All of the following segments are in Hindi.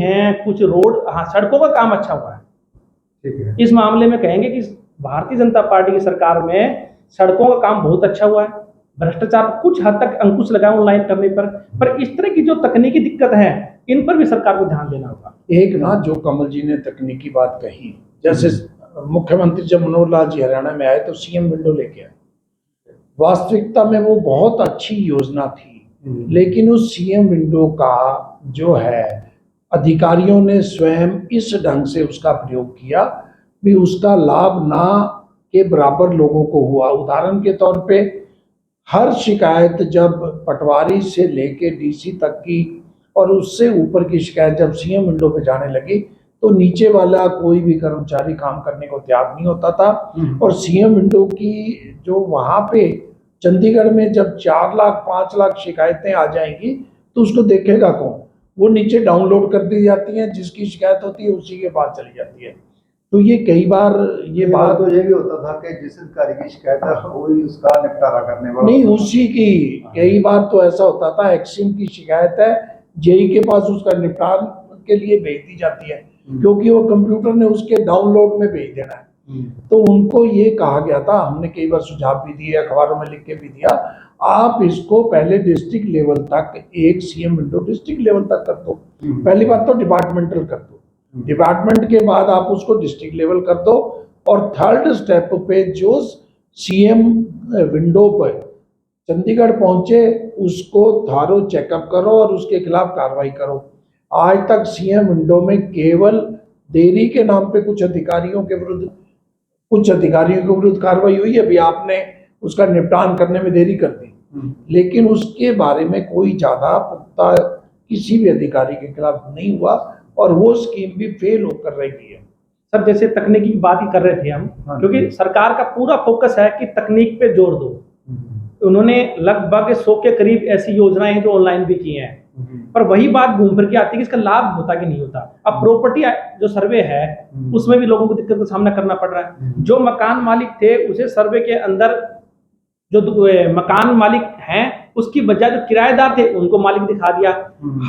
हैं, कुछ रोड, हाँ सड़कों का काम अच्छा हुआ है। ठीक है। इस मामले में कहेंगे कि भारतीय जनता पार्टी की सरकार में सड़कों का काम बहुत अच्छा हुआ है। भ्रष्टाचार कुछ हद तक अंकुश लगा ऑनलाइन करने पर इस तरह की जो तकनीकी दिक्कत है इन पर भी सरकार को ध्यान देना होगा। एक ना जो कमल जी ने तकनीकी बात कही, जैसे मुख्यमंत्री जब मनोहर लाल जी हरियाणा में आए तो सीएम विंडो लेके आए। वास्तविकता में वो बहुत अच्छी योजना थी, लेकिन उस सीएम विंडो का जो है अधिकारियों ने स्वयं इस ढंग से उसका प्रयोग किया भी उसका लाभ ना के बराबर लोगों को हुआ। उदाहरण के तौर पे हर शिकायत जब पटवारी से लेके डीसी तक की और उससे ऊपर की शिकायत जब सीएम विंडो पे जाने लगी तो नीचे वाला कोई भी कर्मचारी काम करने को तैयार नहीं होता था। और सीएम विंडो की जो वहां पे चंडीगढ़ में जब 4 लाख 5 लाख शिकायतें आ जाएंगी तो उसको देखेगा कौन? वो नीचे डाउनलोड कर दी जाती हैं, जिसकी शिकायत होती है उसी के पास चली जाती है। तो ये कई बार ये बात तो ये भी होता था कि जिस अधिकारी की शिकायत है वही उसका निपटारा करने वाला नहीं, उसी की कई बार तो ऐसा होता था एक्सिम की शिकायत है, जेई के पास उसका निपटान के लिए भेज दी जाती है क्योंकि वो कंप्यूटर ने उसके डाउनलोड में भेज देना है। तो उनको ये कहा गया था, हमने कई बार सुझाव भी दिए, अखबारों में लिख के भी दिया, आप इसको पहले डिस्ट्रिक्ट लेवल तक एक सीएम विंडो डिस्ट्रिक्ट लेवल तक कर दो। पहली बात तो डिपार्टमेंटल कर दो, डिपार्टमेंट के बाद आप उसको डिस्ट्रिक्ट लेवल कर दो और थर्ड स्टेप पे जो सीएम विंडो पर चंडीगढ़ पहुंचे उसको थारो चेकअप करो और उसके खिलाफ कार्रवाई करो। आज तक सीएम विंडो में केवल देरी के नाम पे कुछ अधिकारियों के विरुद्ध कार्रवाई हुई है, अभी आपने उसका निपटान करने में देरी कर दी, लेकिन उसके बारे में कोई ज्यादा पुख्ता किसी भी अधिकारी के खिलाफ नहीं हुआ और वो स्कीम भी फेल होकर रही है। सर जैसे तकनीकी की बात ही कर रहे थे हम, क्योंकि सरकार का पूरा फोकस है कि तकनीक पे जोर दो। उन्होंने लगभग 100 के करीब ऐसी योजनाएं हैं जो ऑनलाइन भी की हैं, पर वही बात घूम फिर के आती है कि इसका लाभ होता कि नहीं होता। अब प्रॉपर्टी जो सर्वे है उसमें भी लोगों को दिक्कत का सामना करना पड़ रहा है। जो मकान मालिक थे उसे सर्वे के अंदर जो मकान मालिक हैं उसकी बजाय जो किराएदार थे उनको मालिक दिखा दिया।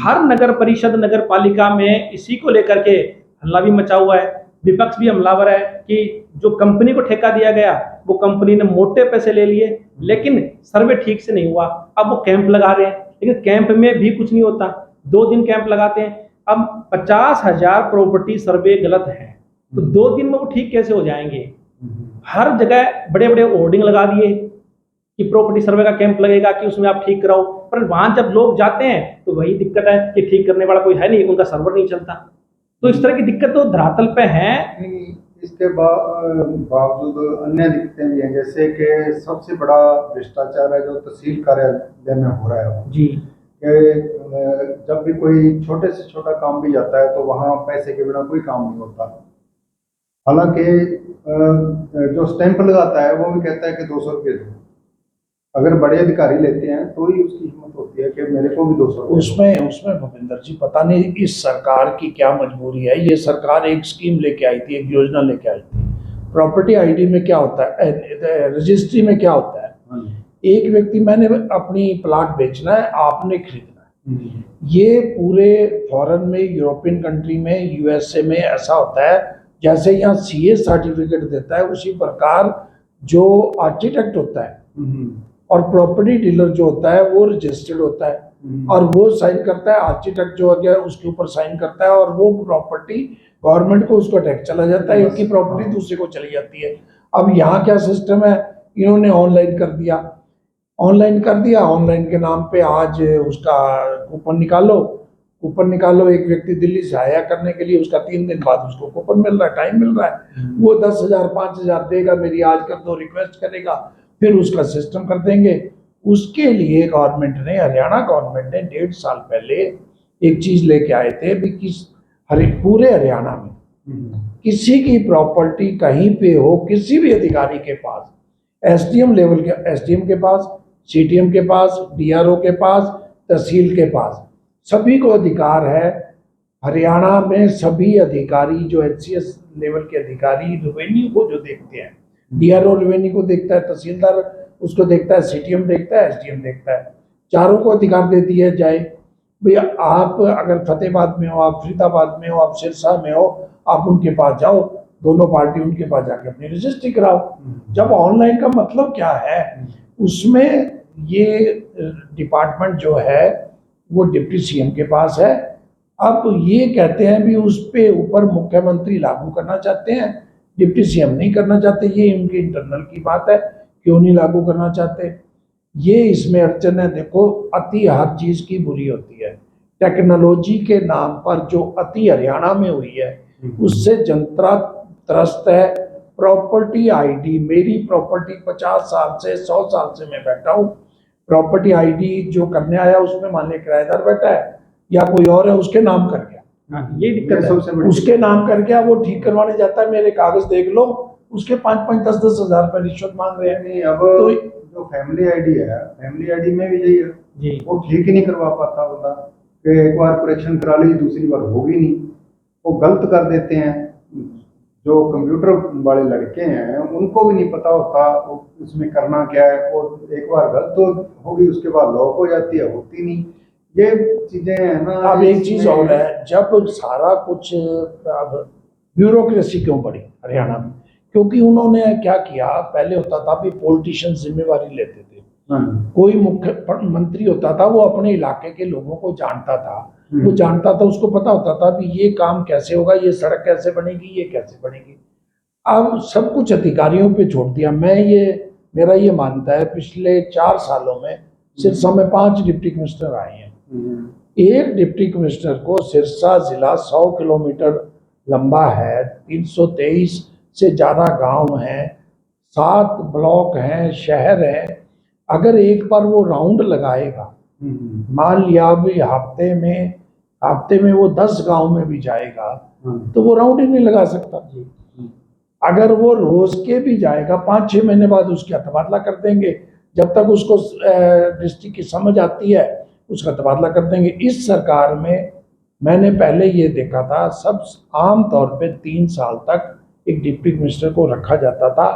हर नगर परिषद नगर पालिका में इसी को लेकर के हल्ला भी मचा हुआ है, विपक्ष भी हमलावर है कि जो कंपनी को ठेका दिया गया वो कंपनी ने मोटे पैसे ले लिए, लेकिन सर्वे ठीक से नहीं हुआ। अब वो कैंप लगा रहे हैं, लेकिन कैंप में भी कुछ नहीं होता। 2 दिन कैंप लगाते हैं, अब 50,000 प्रॉपर्टी सर्वे गलत है तो 2 दिन में वो ठीक कैसे हो जाएंगे? हर जगह बड़े बड़े होर्डिंग लगा दिए कि प्रॉपर्टी सर्वे का कैंप लगेगा कि उसमें आप ठीक कराओ, पर वहां जब लोग जाते हैं तो वही दिक्कत है कि ठीक करने वाला कोई है नहीं, उनका सर्वर नहीं चलता। तो इस तरह की दिक्कत तो धरातल पे है। इसके बावजूद अन्य दिक्कतें भी हैं, जैसे कि सबसे बड़ा भ्रष्टाचार है जो तहसील कार्यालय में हो रहा है जी, कि जब भी कोई छोटे से छोटा काम भी जाता है तो वहाँ पैसे के बिना कोई काम नहीं होता। हालांकि जो स्टैंप लगाता है वो भी कहता है कि 200 रुपये दो, अगर बड़े अधिकारी लेते हैं तो ही उसकी हिम्मत होती है कि मेरे को भी 200 उसमें भूपेंद्र जी पता नहीं इस सरकार की क्या मजबूरी है। ये सरकार एक स्कीम लेके आई थी, एक योजना लेके आई थी। प्रॉपर्टी आईडी में क्या होता है, रजिस्ट्री में क्या होता है, एक व्यक्ति मैंने अपनी प्लाट बेचना है, आपने खरीदना है। ये पूरे फॉरेन में, यूरोपियन कंट्री में, यूएसए में ऐसा होता है जैसे यहाँ सीए सर्टिफिकेट देता है उसी प्रकार जो आर्किटेक्ट होता है और प्रॉपर्टी डीलर जो होता है वो रजिस्टर्ड होता है और वो साइन करता है, आर्किटेक्ट जो है उसके ऊपर साइन करता है और वो प्रॉपर्टी गवर्नमेंट को उसका टैक्स चला जाता है, एक प्रॉपर्टी दूसरे को चली जाती है। अब यहाँ क्या सिस्टम है, इन्होंने ऑनलाइन कर दिया, ऑनलाइन के नाम पे आज उसका कूपन निकालो। एक व्यक्ति दिल्ली से आया करने के लिए, उसका 3 दिन बाद उसको कूपन मिल रहा है, टाइम मिल रहा है, वो 10,000 5,000 देगा, मेरी आज कर दो रिक्वेस्ट करेगा, फिर उसका सिस्टम कर देंगे। उसके लिए गवर्नमेंट ने, हरियाणा गवर्नमेंट ने 1.5 साल पहले एक चीज लेके आए थे भी पूरे हरियाणा में किसी की प्रॉपर्टी कहीं पे हो, किसी भी अधिकारी के पास, एसडीएम लेवल के एसडीएम के पास, सीटीएम के पास, डीआरओ के पास, तहसील के पास, सभी को अधिकार है। हरियाणा में सभी अधिकारी जो एचसीएस लेवल के अधिकारी रेवेन्यू को जो देखते हैं, डीआरओ रेवेन्यू को देखता है, तहसीलदार उसको देखता है, सीटीएम देखता है, एसडीएम देखता है, चारों को अधिकार दे दिया जाए भैया आप अगर फतेहाबाद में हो, आप फरीदाबाद में हो, आप सिरसा में हो, आप उनके पास जाओ, दोनों पार्टी उनके पास जाके अपनी रजिस्ट्री कराओ। जब ऑनलाइन का मतलब क्या है, उसमें ये डिपार्टमेंट जो है वो डिप्टी सीएम के पास है। अब ये कहते हैं भी उस पे ऊपर मुख्यमंत्री लागू करना चाहते हैं, डिप्टी सीएम नहीं करना चाहते। ये इनकी इंटरनल की बात है, क्यों नहीं लागू करना चाहते, ये इसमें अड़चन है। देखो, अति हर चीज की बुरी होती है। टेक्नोलॉजी के नाम पर जो अति हरियाणा में हुई है उससे जनता त्रस्त है। प्रॉपर्टी आईडी, मेरी प्रॉपर्टी 50 साल से 100 साल से मैं बैठा हूँ, प्रॉपर्टी आईडी जो करने आया उसमें मान लिया किराएदार बैठा है या कोई और है, उसके नाम कर गया, ये दिक्कत है। सबसे बड़ी उसके नाम कर गया, वो ठीक करवाने जाता है, मेरे कागज देख लो, उसके 5-5, 10-10 हजार रुपए रिश्वत मांग रहे हैं। नहीं, अब तो जो फैमिली आईडी है, फैमिली आईडी में भी यही है, जी वो ठीक ही नहीं करवा पाता बंदा कि एक बार करेक्शन करा ली, दूसरी बार होगी नहीं, वो गलत कर देते हैं। जो कंप्यूटर वाले लड़के हैं उनको भी नहीं पता होता उसमें करना क्या है, वो एक बार गलत होगी उसके बाद लॉक हो जाती है, होती नहीं। ये चीजें है ना। अब एक चीज और है, जब सारा कुछ अब ब्यूरोक्रेसी क्यों बढ़ी हरियाणा में, क्योंकि उन्होंने क्या किया, पहले होता था भी पॉलिटिशियन जिम्मेवारी लेते थे, कोई मुख्यमंत्री होता था वो अपने इलाके के लोगों को जानता था, वो जानता था, उसको पता होता था भी ये काम कैसे होगा, ये सड़क कैसे बनेगी, ये कैसे बनेगी। अब सब कुछ अधिकारियों पे छोड़ दिया। मेरा ये मानता है पिछले 4 सालों में सिरसा में 5 डिप्टी कमिश्नर आए हैं। एक डिप्टी कमिश्नर को, सिरसा जिला 100 किलोमीटर लंबा है, 323 से ज्यादा गांव हैं, 7 ब्लॉक हैं, शहर है। अगर एक बार वो राउंड लगाएगा, मान लिया भी हफ्ते में वो 10 गांव में भी जाएगा, तो वो राउंड ही नहीं लगा सकता। अगर वो रोज के भी जाएगा, 5-6 महीने बाद उसका तबादला कर देंगे, जब तक उसको डिस्ट्रिक्ट की समझ आती है उसका तबादला कर देंगे। इस सरकार में मैंने पहले ये देखा था, सब आम तौर पे 3 साल तक एक डिप्टी कमिश्नर को रखा जाता था।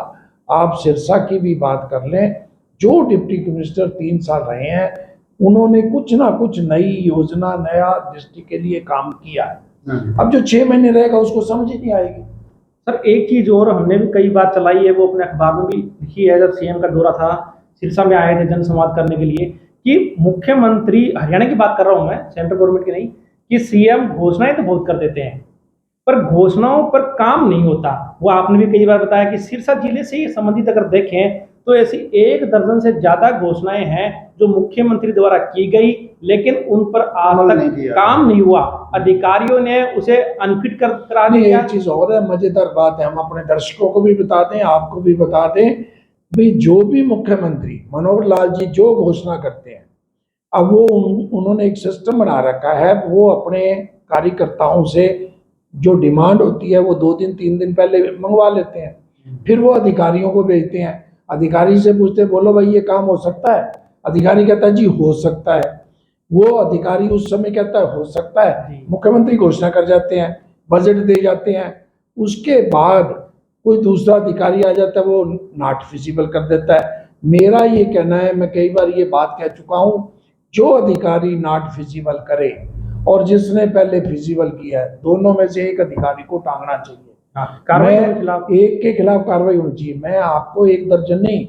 आप सिरसा की भी बात कर लें, जो डिप्टी कमिश्नर 3 साल रहे हैं उन्होंने कुछ ना कुछ नई योजना, नया डिस्ट्रिक्ट के लिए काम किया है। अब जो 6 महीने रहेगा उसको समझ ही नहीं आएगी। सर, एक चीज और हमने भी कई बार चलाई है, वो अपने अखबार में भी लिखी है, जब सीएम का दौरा था, सिरसा में आए थे जनसंवाद करने के लिए, कि मुख्यमंत्री, हरियाणा की बात कर रहा हूं मैं, सेंट्रल गवर्नमेंट की नहीं, कि सीएम घोषणाएं तो बहुत कर देते हैं पर घोषणाओं पर काम नहीं होता। वो आपने भी कई बार बताया कि सिरसा जिले से संबंधित अगर देखें तो ऐसी 1 दर्जन से ज्यादा घोषणाएं हैं जो मुख्यमंत्री द्वारा की गई, लेकिन उन पर आज तक काम नहीं हुआ, अधिकारियों ने उसे अनफिट करा दिया। एक चीज और है, मजेदार बात है, हम अपने दर्शकों को भी बता दें, आपको भी बता दें, भाई जो भी मुख्यमंत्री मनोहर लाल जी जो घोषणा करते हैं, अब वो उन्होंने एक सिस्टम बना रखा है, वो अपने कार्यकर्ताओं से जो डिमांड होती है वो 2 दिन 3 दिन पहले मंगवा लेते हैं, फिर वो अधिकारियों को भेजते हैं। अधिकारी से पूछते हैं, बोलो भाई ये काम हो सकता है? अधिकारी कहता है जी हो सकता है। वो अधिकारी उस समय कहता है हो सकता है, मुख्यमंत्री घोषणा कर जाते हैं, बजट दे जाते हैं, उसके बाद कोई दूसरा अधिकारी आ जाता है, वो नॉट फिजिबल कर देता है। मेरा ये कहना है, मैं कई बार ये बात कह चुका हूँ, जो अधिकारी नॉट फिजिबल करे और जिसने पहले फिजिबल किया है, दोनों में से एक अधिकारी को टांगना चाहिए। एक के खिलाफ कार्रवाई होनी चाहिए। मैं आपको 1 दर्जन नहीं,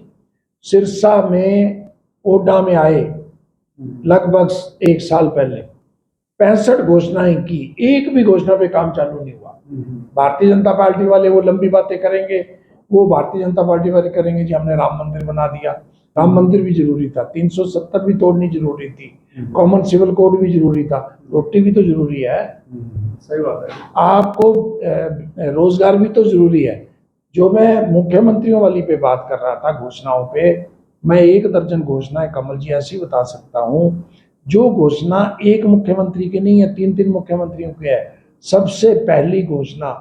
सिरसा में ओडा में आए लगभग 1 साल पहले 65 घोषणाएं की, एक भी घोषणा पे काम चालू नहीं हुआ। भारतीय जनता पार्टी वाले वो लंबी बातें करेंगे, वो भारतीय जनता पार्टी वाले करेंगे जी हमने राम मंदिर बना दिया। राम मंदिर भी जरूरी था, 370 भी तोड़नी जरूरी थी, कॉमन सिविल कोड भी जरूरी था, रोटी भी तो जरूरी है, सही बात है, आपको रोजगार भी तो जरूरी है। जो मैं मुख्यमंत्रियों वाली पे बात कर रहा था घोषणाओं पे, मैं 1 दर्जन घोषणाएं कमल जी ऐसी बता सकता हूँ जो घोषणा एक मुख्यमंत्री की नहीं है, 3-3 मुख्यमंत्रियों की है। सबसे पहली घोषणा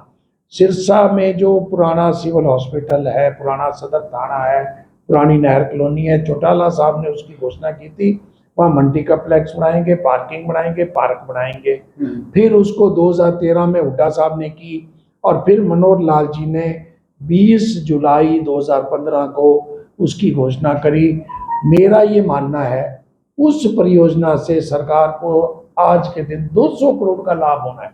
सिरसा में जो पुराना सिविल हॉस्पिटल है, पुराना सदर थाना है, पुरानी नहर कॉलोनी है, चौटाला साहब ने उसकी घोषणा की थी, वहाँ मल्टी कम्प्लेक्स बनाएंगे, पार्किंग बनाएंगे, पार्क बनाएंगे। फिर उसको 2013 में हुड्डा साहब ने की, और फिर मनोहर लाल जी ने 20 जुलाई 2015 को उसकी घोषणा करी। मेरा ये मानना है उस परियोजना से सरकार को आज के दिन 200 करोड़ का लाभ होना है।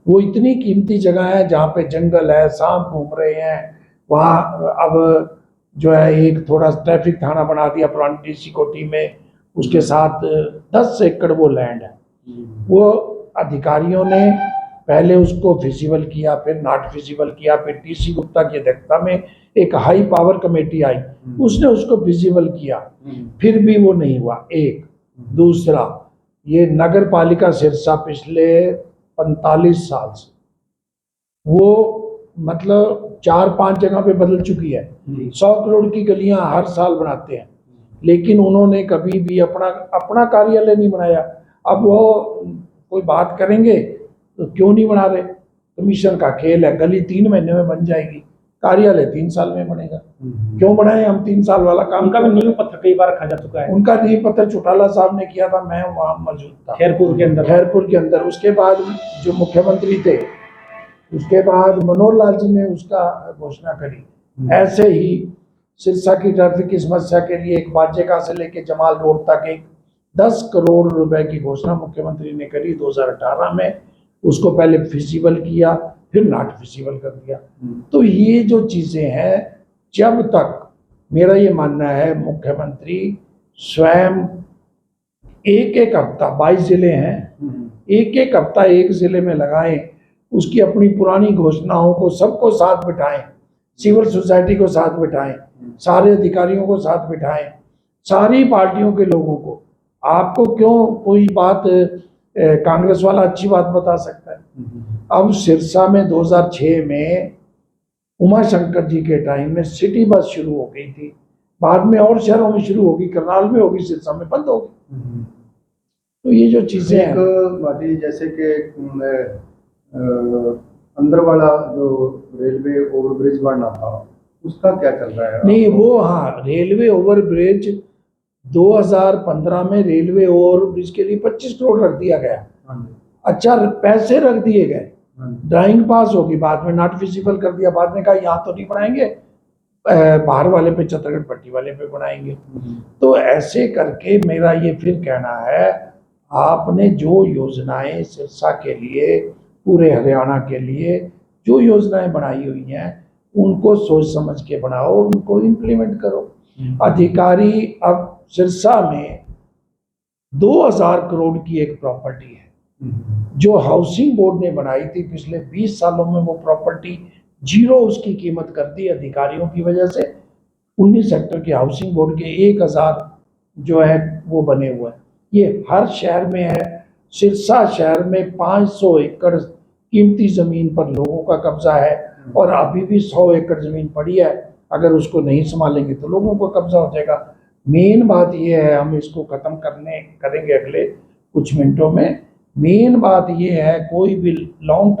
वो इतनी कीमती जगह है जहाँ पे जंगल है, सांप घूम रहे हैं, वहाँ अब जो है एक थोड़ा ट्रैफिक थाना बना दिया पुरानी डीसी कोठी में, उसके साथ 10 एकड़ वो लैंड है। वो अधिकारियों ने पहले उसको फिजिबल किया, फिर नॉट फिजिबल किया, फिर टीसी गुप्ता की अध्यक्षता में एक हाई पावर कमेटी आई, उसने उसको फिजिबल किया, फिर भी वो नहीं हुआ। एक दूसरा, ये नगर पालिका सिरसा पिछले 45 साल से वो मतलब 4-5 जगह पे बदल चुकी है। 100 करोड़ की गलियां हर साल बनाते हैं, लेकिन उन्होंने कभी भी अपना कार्यालय नहीं बनाया। अब वो कोई बात करेंगे तो क्यों नहीं बना रहे, कमीशन का खेल है। गली 3 महीने में बन जाएगी, कार्यालय 3 साल में बनेगा, क्यों बनाए हम 3 साल वाला काम। उनका भी नींव पत्थर कई बार रखा जा चुका है। उनका नींव पत्थर चौटाला साहब ने किया था, मैं वहां मौजूद था, खैरपुर के अंदर। उसके बाद जो मुख्यमंत्री थे, उसके बाद मनोहर लाल जी ने उसका घोषणा करी। ऐसे ही सिरसा की ट्रैफिक की समस्या के लिए एक बाजेका से लेके जमाल रोड तक एक 10 करोड़ रुपए की घोषणा मुख्यमंत्री ने करी 2018 में। उसको पहले फिजिबल किया, फिर नॉट फिजिबल कर दिया। तो ये जो चीजें हैं, जब तक मेरा ये मानना है मुख्यमंत्री स्वयं एक हफ्ता, 22 जिले हैं, एक हफ्ता एक जिले में लगाएं, उसकी अपनी पुरानी घोषणाओं को सबको साथ बिठाएं, सिविल सोसाइटी को साथ बिठाएं, सारे अधिकारियों को साथ बिठाएं, सारी पार्टियों के लोगों को। आपको क्यों कोई बात कांग्रेस वाला अच्छी बात बता सकता है। अब सिरसा में 2006 में उमा शंकर जी के टाइम में सिटी बस शुरू हो गई थी, बाद में और शहरों में शुरू होगी, करनाल में होगी, सिरसा में बंद होगी। तो ये जो चीजें हैं, जैसे कि अंदर वाला जो रेलवे ओवरब्रिज बनना था, उसका क्या चल रहा है? नहीं, वो हाँ, रेलवे ओवरब्रिज 2015 में रेलवे ओवरब्रिज के लिए 25 करोड़ रख दिया गया। अच्छा, पैसे रख दिए गए, ड्राइंग पास होगी, बाद में नॉट फिजिबल कर दिया, बाद में कहा यहाँ तो नहीं बनाएंगे, बाहर वाले पे, छतरगढ़ पट्टी वाले पे बनाएंगे। तो ऐसे करके मेरा ये फिर कहना है, आपने जो योजनाएं सिरसा के लिए, पूरे हरियाणा के लिए जो योजनाएं बनाई हुई हैं, उनको सोच समझ के बनाओ, उनको इम्प्लीमेंट करो। अधिकारी, अब सिरसा में 2000 करोड़ की एक प्रॉपर्टी है जो हाउसिंग बोर्ड ने बनाई थी। पिछले 20 सालों में वो प्रॉपर्टी जीरो उसकी कीमत कर दी अधिकारियों की वजह से। 19 सेक्टर के हाउसिंग बोर्ड के 1000 जो है वो बने हुए हैं। ये हर शहर में है। सिरसा शहर में 500 एकड़ कीमती जमीन पर लोगों का कब्जा है, और अभी भी 100 एकड़ जमीन पड़ी है। अगर उसको नहीं संभालेंगे तो लोगों को कब्जा हो जाएगा। मेन बात ये है, हम इसको खत्म करेंगे अगले कुछ मिनटों में। मेन बात ये है, कोई भी लॉन्ग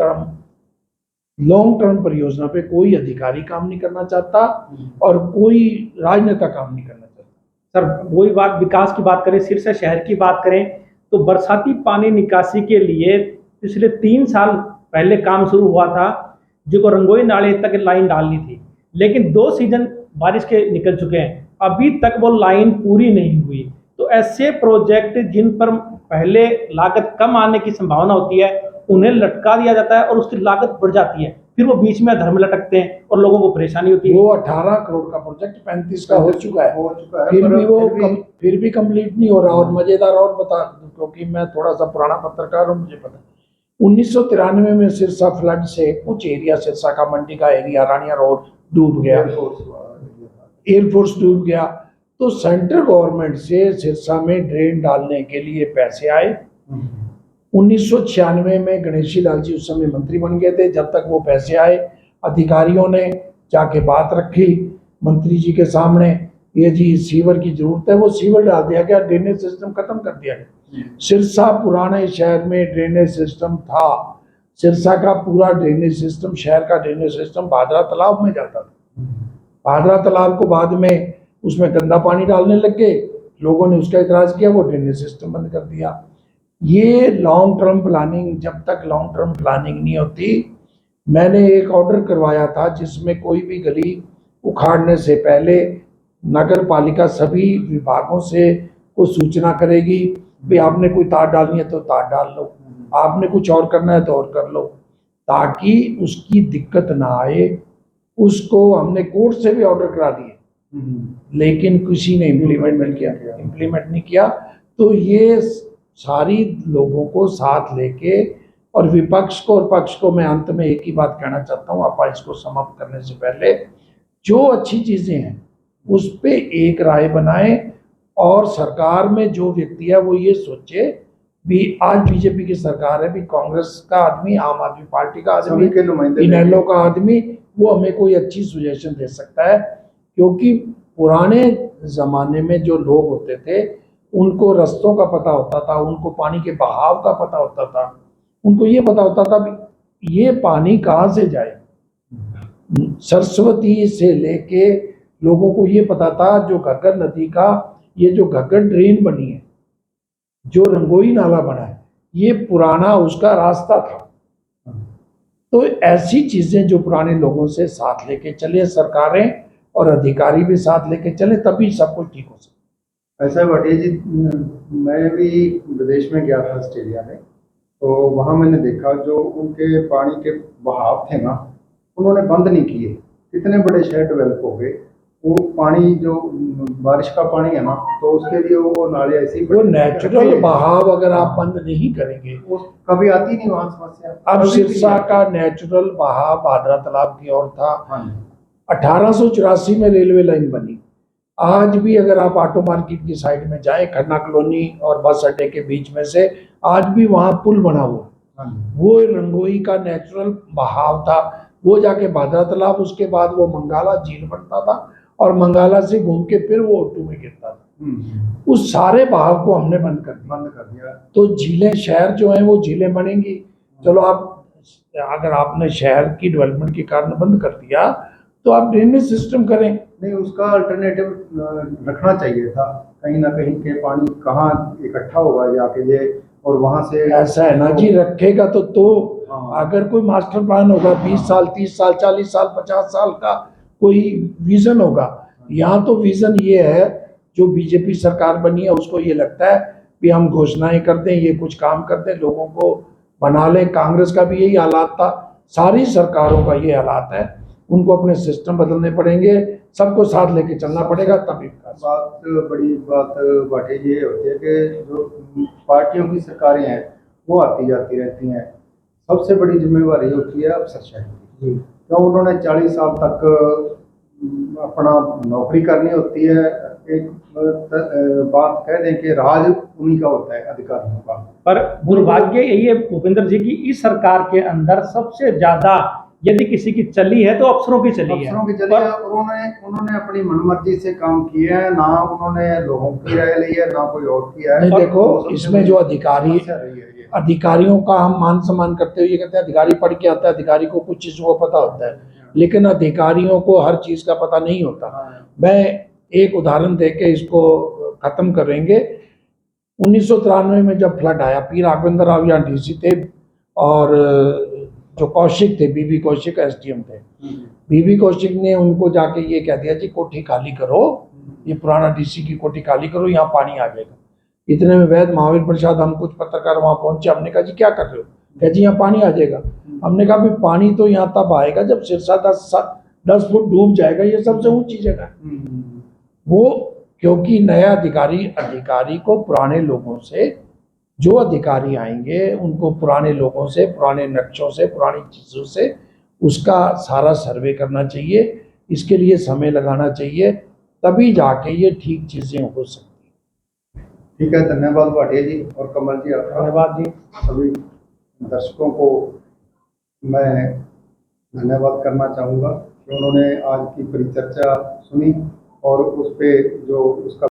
टर्म परियोजना पे कोई अधिकारी काम नहीं करना चाहता और कोई राजनेता काम नहीं करना चाहता। सर, वही बात, विकास की बात करें, सिरसा शहर की बात करें, तो बरसाती पानी निकासी के लिए पिछले 3 साल पहले काम शुरू हुआ था, जो रंगोई नाले तक लाइन डालनी थी, लेकिन 2 सीजन बारिश के निकल चुके हैं, अभी तक वो लाइन पूरी नहीं हुई। तो ऐसे प्रोजेक्ट जिन पर पहले लागत कम आने की संभावना होती है, उन्हें लटका दिया जाता है और उसकी लागत बढ़ जाती है, फिर वो बीच में धर्म लटकते हैं और लोगों को परेशानी होती है। वो 18 करोड़ का प्रोजेक्ट 35 का हो चुका है, फिर भी कंप्लीट नहीं हो रहा। और मजेदार और बता, क्योंकि मैं थोड़ा सा पुराना पत्रकार हूँ, मुझे पता, 1993 में सिरसा फ्लड से कुछ एरिया, सिरसा का मंडी का एरिया, रानिया रोड डूब गया, एयरफोर्स डूब गया। तो सेंट्रल गवर्नमेंट से सिरसा में ड्रेन डालने के लिए पैसे आए। 1996 में गणेशी लाल जी उस समय मंत्री बन गए थे। जब तक वो पैसे आए, अधिकारियों ने जाके बात रखी मंत्री जी के सामने, ये जी सीवर की जरूरत है, वो सीवर डाल दिया गया, ड्रेनेज सिस्टम खत्म कर दिया गया। सिरसा पुराने शहर में ड्रेनेज सिस्टम था। सिरसा का पूरा ड्रेनेज सिस्टम, शहर का ड्रेनेज सिस्टम भादरा तालाब में जाता था। भादरा तालाब को बाद में उसमें गंदा पानी डालने लग गए, लोगों ने उसका इतराज किया, वो ड्रेनेज सिस्टम बंद कर दिया। ये लॉन्ग टर्म प्लानिंग, जब तक लॉन्ग टर्म प्लानिंग नहीं होती, मैंने एक ऑर्डर करवाया था जिसमें कोई भी गली उखाड़ने से पहले नगर पालिका सभी विभागों से को सूचना करेगी, भी आपने कोई तार डालनी है तो तार डाल लो, आपने कुछ और करना है तो और कर लो, ताकि उसकी दिक्कत ना आए। उसको हमने कोर्ट से भी ऑर्डर करा दिए, लेकिन किसी ने इम्प्लीमेंट नहीं किया। तो ये सारी लोगों को साथ लेके, और विपक्ष को और पक्ष को मैं अंत में एक ही बात कहना चाहता हूँ, आप इसको समाप्त करने से पहले, जो अच्छी चीजें हैं उस पे एक राय बनाएं, और सरकार में जो व्यक्ति है वो ये सोचे भी आज बीजेपी की सरकार है, भी कांग्रेस का आदमी, आम आदमी पार्टी का आदमी, के नुमाइंदे इनेलो का आदमी, वो हमें कोई अच्छी सुजेशन दे सकता है। क्योंकि पुराने जमाने में जो लोग होते थे उनको रास्तों का पता होता था, उनको पानी के बहाव का पता होता था, उनको ये पता होता था भी ये पानी कहाँ से जाए। सरस्वती से लेके लोगों को ये पता था, जो घग्गर नदी का ये जो घग्गर ड्रेन बनी है, जो रंगोई नाला बना है, ये पुराना उसका रास्ता था। तो ऐसी चीजें जो पुराने लोगों से साथ लेके चले सरकारें और अधिकारी भी साथ लेके चले, तभी सब कुछ ठीक हो सकता। ऐसा भाटिया जी, मैं भी विदेश में गया था ऑस्ट्रेलिया में, तो वहाँ मैंने देखा जो उनके पानी के बहाव थे ना, उन्होंने बंद नहीं किए। कितने बड़े शहर डेवलप हो गए, वो पानी जो बारिश का पानी है ना, तो उसके लिए वो नाले ऐसे ही वो नेचुरल बहाव अगर आप बंद नहीं करेंगे, वो कभी आती नहीं वहाँ समस्या। अब सिरसा का नेचुरल बहाव भादरा तालाब की ओर था। हाँ, 1884 में रेलवे लाइन बनी। आज भी अगर आप ऑटो मार्केट की साइड में जाएं, खन्ना कॉलोनी और बस अड्डे के बीच में से, आज भी वहां पुल बना हुआ, वो रंगोई का नेचुरल बहाव था। वो जाके भादरा तालाब, उसके बाद वो मंगाला झील बनता था, और मंगाला से घूम के फिर वो ओटू में गिरता था। उस सारे बहाव को हमने बंद कर दिया। तो झीलें, शहर जो हैं वो झीलें बनेंगी। चलो, आप अगर आपने शहर की डेवलपमेंट के कारण बंद कर दिया, तो आप ड्रेनेज सिस्टम करें। नहीं, उसका अल्टरनेटिव रखना चाहिए था, कहीं ना कहीं के पानी कहाँ इकट्ठा होगा जाके ये, और वहां से ऐसा है ना जी, रखेगा तो अगर कोई मास्टर प्लान होगा 20 साल, 30 साल, 40 साल, 50 साल का कोई विजन होगा। यहाँ तो विजन ये है, जो बीजेपी सरकार बनी है उसको ये लगता है कि हम घोषणाएं कर दें, ये कुछ काम कर दें, लोगों को बना लें। कांग्रेस का भी यही हालात था, सारी सरकारों का ये हालात है। उनको अपने सिस्टम बदलने पड़ेंगे, सबको साथ लेके चलना पड़ेगा, तभी बड़ी बात बाटे ये होती है कि जो पार्टियों की सरकारें हैं वो आती जाती रहती हैं, सबसे बड़ी जिम्मेवारी होती है अफसरशाही की। क्यों, उन्होंने 40 साल तक अपना नौकरी करनी होती है। एक बात कह दें कि राज उन्हीं का होता है, अधिकारियों का। पर दुर्भाग्य यही है भूपेंद्र जी की इस सरकार के अंदर सबसे ज्यादा यदि किसी की चली है तो अफसरों की चली है। अफसरों की चली है। उन्होंने अपनी मनमर्जी से काम किया है, ना उन्होंने लोगों की राय ली है, ना कोई और किया है। देखो, इसमें जो अधिकारियों का हम मान सम्मान करते हुए ये कहते हैं अधिकारी पढ़ के आता है, अधिकारी को कुछ चीजों को पता होता है, लेकिन अधिकारियों को हर चीज का पता नहीं होता। मैं एक उदाहरण देके इसको खत्म करेंगे। 1993 में जब फ्लड आया, पी राघवेंद्र राव यहाँ डीसी थे, और जो कौशिक थे, बीबी कौशिक एसडीएम थे। बीबी कौशिक ने उनको जाके ये कह दिया जी कोठी खाली करो, ये पुराना डीसी की कोठी खाली करो, यहाँ पानी आ जाएगा। इतने में वैद्य महावीर प्रसाद, हम कुछ पत्रकार वहां पहुंचे, हमने कहा जी क्या कर रहे हो? कह जी यहाँ पानी आ जाएगा। हमने कहा भी पानी तो यहाँ तब आएगा जब सिरसा 10 फुट डूब जाएगा, ये सबसे ऊंची जगह है। वो क्योंकि नया अधिकारी को पुराने लोगों से, जो अधिकारी आएंगे उनको पुराने लोगों से, पुराने नक्शों से, पुरानी चीज़ों से उसका सारा सर्वे करना चाहिए। इसके लिए समय लगाना चाहिए, तभी जाके ये ठीक चीज़ें हो सकती हैं। ठीक है, धन्यवाद भाटिया जी और कमल जी, आपका धन्यवाद जी। सभी दर्शकों को मैं धन्यवाद करना चाहूँगा कि उन्होंने आज की परिचर्चा सुनी और उस पे जो उसका